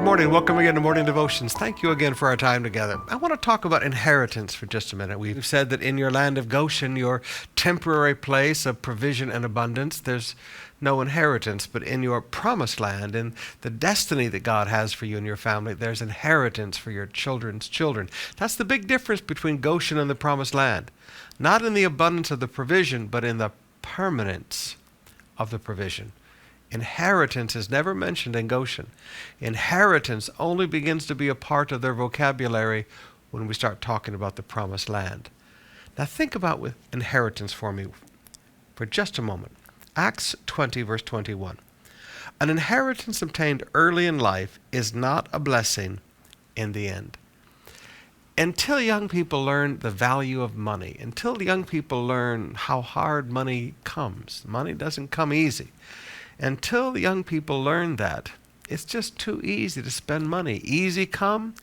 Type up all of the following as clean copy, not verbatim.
morning. Welcome again to Morning Devotions. Thank you again for our time together. I want to talk about inheritance for just a minute. We've said that in your land of Goshen, your temporary place of provision and abundance, there's no inheritance, but in your promised land, in the destiny that God has for you and your family, there's inheritance for your children's children. That's the big difference between Goshen and the promised land. Not in the abundance of the provision, but in the permanence of the provision. Inheritance is never mentioned in Goshen. Inheritance only begins to be a part of their vocabulary when we start talking about the promised land. Now think about with inheritance for me for just a moment. Acts 20, verse 21. An inheritance obtained early in life is not a blessing in the end. Until young people learn the value of money, until young people learn how hard money comes, money doesn't come easy. Until the young people learn that, it's just too easy to spend money. Easy come,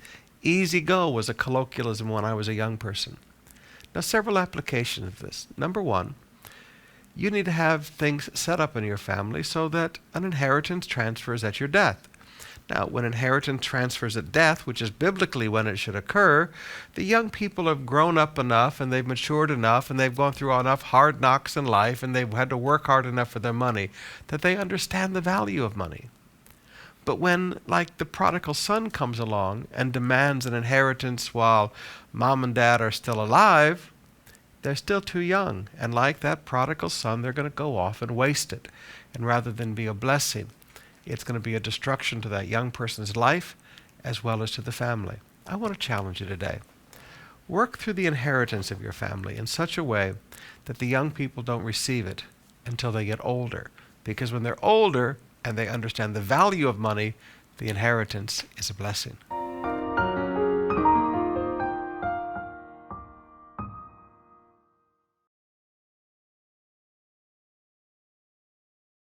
easy go was a colloquialism when I was a young person. Now, several applications of this. Number one, you need to have things set up in your family so that an inheritance transfers at your death. Now, when inheritance transfers at death, which is biblically when it should occur, the young people have grown up enough and they've matured enough and they've gone through enough hard knocks in life and they've had to work hard enough for their money that they understand the value of money. But when, like the prodigal son comes along and demands an inheritance while mom and dad are still alive, they're still too young. And like that prodigal son, they're going to go off and waste it. And rather than be a blessing, it's going to be a destruction to that young person's life as well as to the family. I want to challenge you today. Work through the inheritance of your family in such a way that the young people don't receive it until they get older. Because when they're older and they understand the value of money, the inheritance is a blessing.